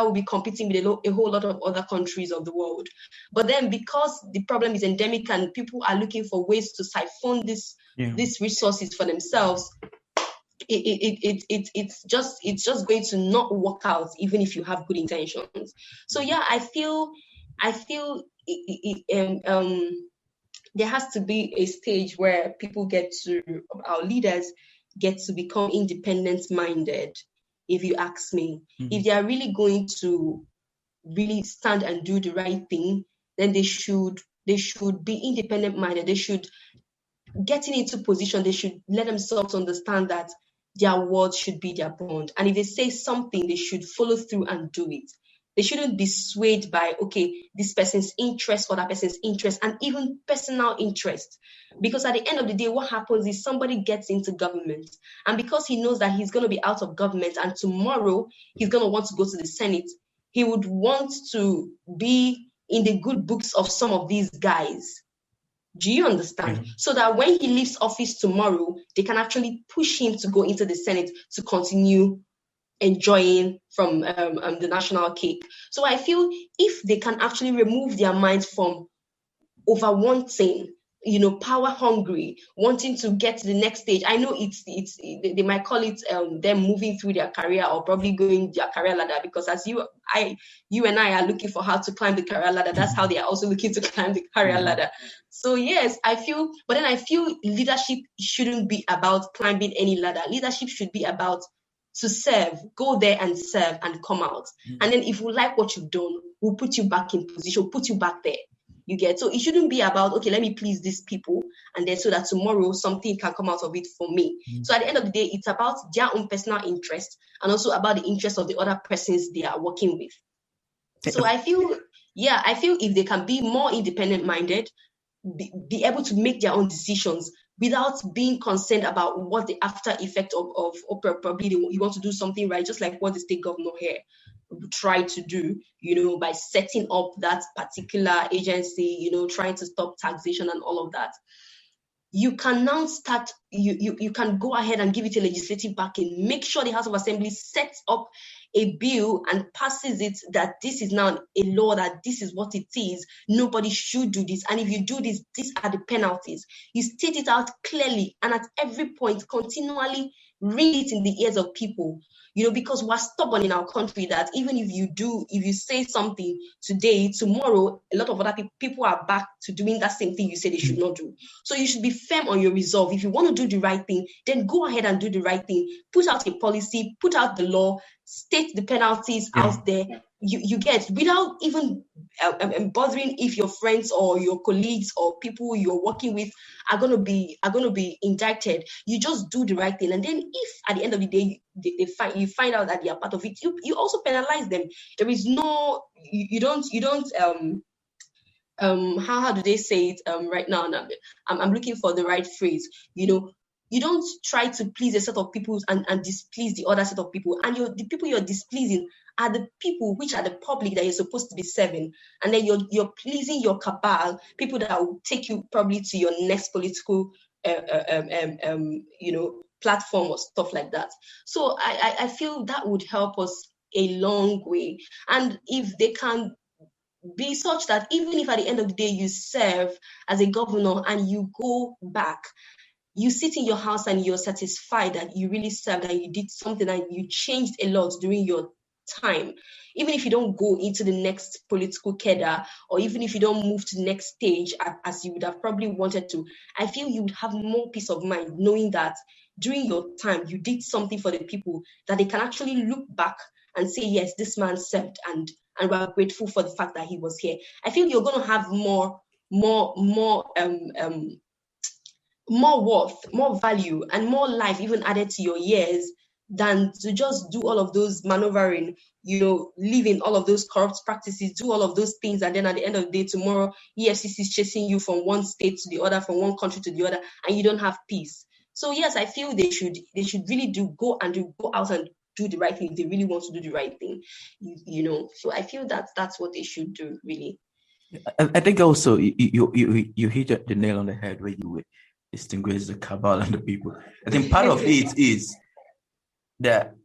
will be competing with a whole lot of other countries of the world. But then because the problem is endemic and people are looking for ways to siphon these resources for themselves, it's just going to not work out even if you have good intentions. So yeah, I feel there has to be a stage where our leaders get to become independent minded. If you ask me, if they are really going to really stand and do the right thing, then they should be independent minded. They should getting into position. They should let themselves understand that their word should be their bond. And if they say something, they should follow through and do it. They shouldn't be swayed by, okay, this person's interest or that person's interest, and even personal interest. Because at the end of the day, what happens is somebody gets into government, and because he knows that he's going to be out of government and tomorrow he's going to want to go to the Senate, he would want to be in the good books of some of these guys. Do you understand? Mm-hmm. So that when he leaves office tomorrow, they can actually push him to go into the Senate to continue enjoying from the national cake. So I feel if they can actually remove their minds from over wanting, power hungry, wanting to get to the next stage. I know they might call it them moving through their career or probably going their career ladder, because as you and I are looking for how to climb the career ladder, that's how they are also looking to climb the career ladder. So yes, I feel leadership shouldn't be about climbing any ladder. Leadership should be about to serve, go there and serve and come out. And then if we like what you've done, we'll put you back in position, put you back there. You get? So it shouldn't be about, okay, let me please these people, and then so that tomorrow something can come out of it for me. So at the end of the day, it's about their own personal interest and also about the interest of the other persons they are working with. So I feel if they can be more independent minded, be able to make their own decisions without being concerned about what the after effect of probably you want to do something right, just like what the state governor here tried to do, by setting up that particular agency, trying to stop taxation and all of that. You can now start, you can go ahead and give it a legislative backing, make sure the House of Assembly sets up a bill and passes it that this is now a law, that this is what it is. Nobody should do this. And if you do this, these are the penalties. You state it out clearly and at every point continually ring it in the ears of people, because we're stubborn in our country that even if you say something today, tomorrow, a lot of other people are back to doing that same thing you say they should not do. So you should be firm on your resolve. If you want to do the right thing, then go ahead and do the right thing. Put out a policy, put out the law, state the penalties out there. You get, without even bothering if your friends or your colleagues or people you're working with are going to be indicted. You just do the right thing, and then if at the end of the day you find out that they are part of it, you also penalize them. There is no, you don't how do they say it right now? I'm looking for the right phrase. You don't try to please a set of people and displease the other set of people. And the people you're displeasing are the people which are the public that you're supposed to be serving. And then you're pleasing your cabal, people that will take you probably to your next political platform or stuff like that. So I feel that would help us a long way. And if they can be such that even if at the end of the day you serve as a governor and you go back, you sit in your house and you're satisfied that you really served and you did something and you changed a lot during your time. Even if you don't go into the next political cadre, or even if you don't move to the next stage as you would have probably wanted to, I feel you would have more peace of mind knowing that during your time you did something for the people, that they can actually look back and say, yes, this man served and we're grateful for the fact that he was here. I feel you're going to have more worth, more value, and more life even added to your years than to just do all of those maneuvering, live in all of those corrupt practices, do all of those things, and then at the end of the day, tomorrow, EFCC is chasing you from one state to the other, from one country to the other, and you don't have peace. So yes, I feel they should really go out and do the right thing if they really want to do the right thing, So I feel that's what they should do, really. I think also you hit the nail on the head where you distinguish the cabal and the people. I think part of it is that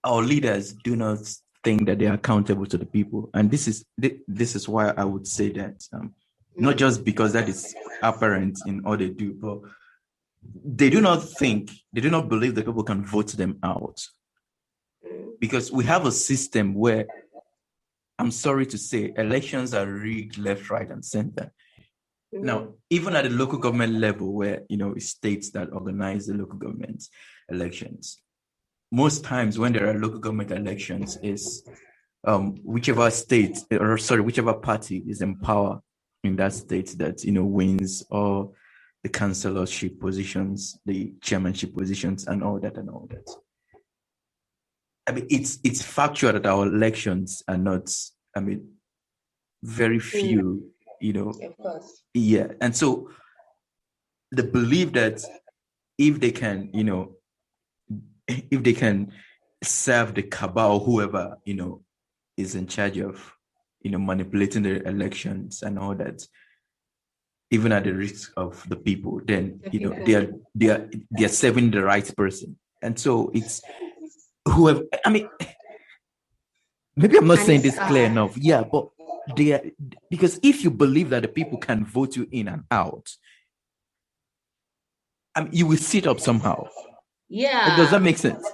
our leaders do not think that they are accountable to the people. And this is why I would say that not just because that is apparent in all they do, but they do not believe that people can vote them out. Because we have a system where, I'm sorry to say, elections are rigged left, right, and center. Now, even at the local government level, where it's states that organize the local government elections, most times when there are local government elections, is whichever party is in power in that state that wins all the councillorship positions, the chairmanship positions, and all that. I mean, it's factual that our elections are not. I mean, very few. Of course. Yeah, and so the belief that if they can, serve the cabal, whoever is in charge of manipulating the elections and all that, even at the risk of the people, then they are serving the right person. And so it's whoever. I mean, maybe I'm not saying this clear enough. Yeah, but because if you believe that the people can vote you in and out, you will sit up somehow. Yeah. Does that make sense?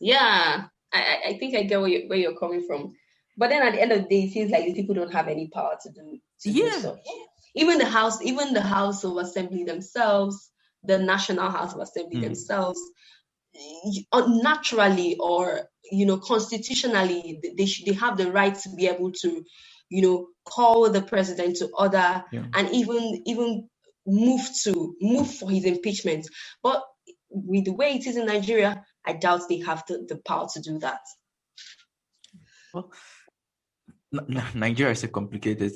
Yeah, I think I get where you're coming from. But then at the end of the day, it seems like the people don't have any power to do stuff. Even the House of Assembly themselves, the National House of Assembly themselves, naturally or constitutionally, they have the right to be able to call the president to order and even move for his impeachment. But with the way it is in Nigeria, I doubt they have the power to do that. Well, Nigeria is a complicated.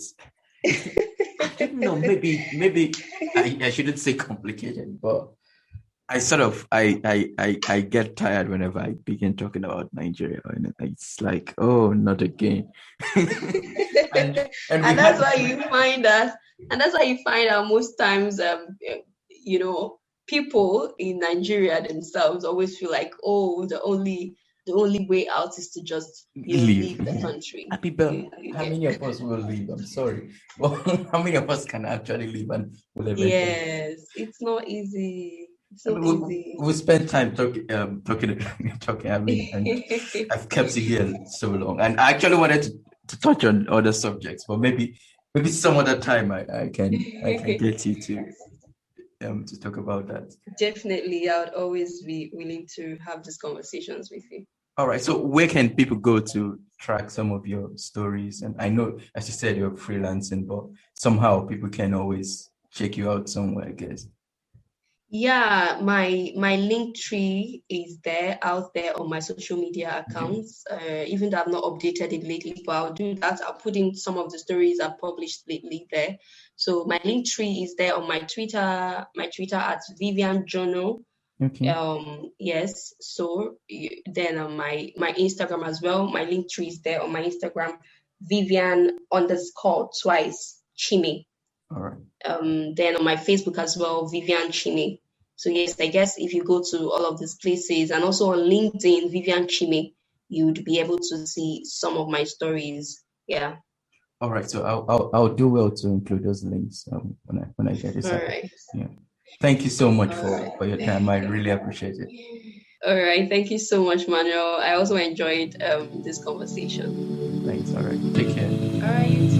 I don't know. Maybe I shouldn't say complicated, but I sort of I get tired whenever I begin talking about Nigeria, and it's like, oh, not again. and that's why you find out most times, people in Nigeria themselves always feel like, oh, the only way out is to just leave the country. How many of us will leave? I'm sorry. Well, how many of us can actually leave and will eventually? Yes, it's not easy. We spent time talking. I mean, and I've kept you here so long, and I actually wanted to touch on other subjects, but maybe some other time I can get you to talk about that. Definitely, I would always be willing to have these conversations with you. All right. So where can people go to track some of your stories? And I know, as you said, you're freelancing, but somehow people can always check you out somewhere, I guess. Yeah, my link tree is out there on my social media accounts. Even though I've not updated it lately, but I'll do that. I'll put in some of the stories I've published lately there. So my link tree is there on my Twitter at Vivian Journal. Okay. Yes. So then on my Instagram as well, my link tree is there on my Instagram, Vivian_Chime. All right. Then on my Facebook as well, Vivian Chime. So yes, I guess if you go to all of these places and also on LinkedIn, Vivian Chime, you'd be able to see some of my stories. Yeah. All right. So I'll do well to include those links when I get this. All right. Yeah. Thank you so much for your time. I really appreciate it. All right. Thank you so much, Manuel. I also enjoyed this conversation. Thanks. All right. Take care. All right.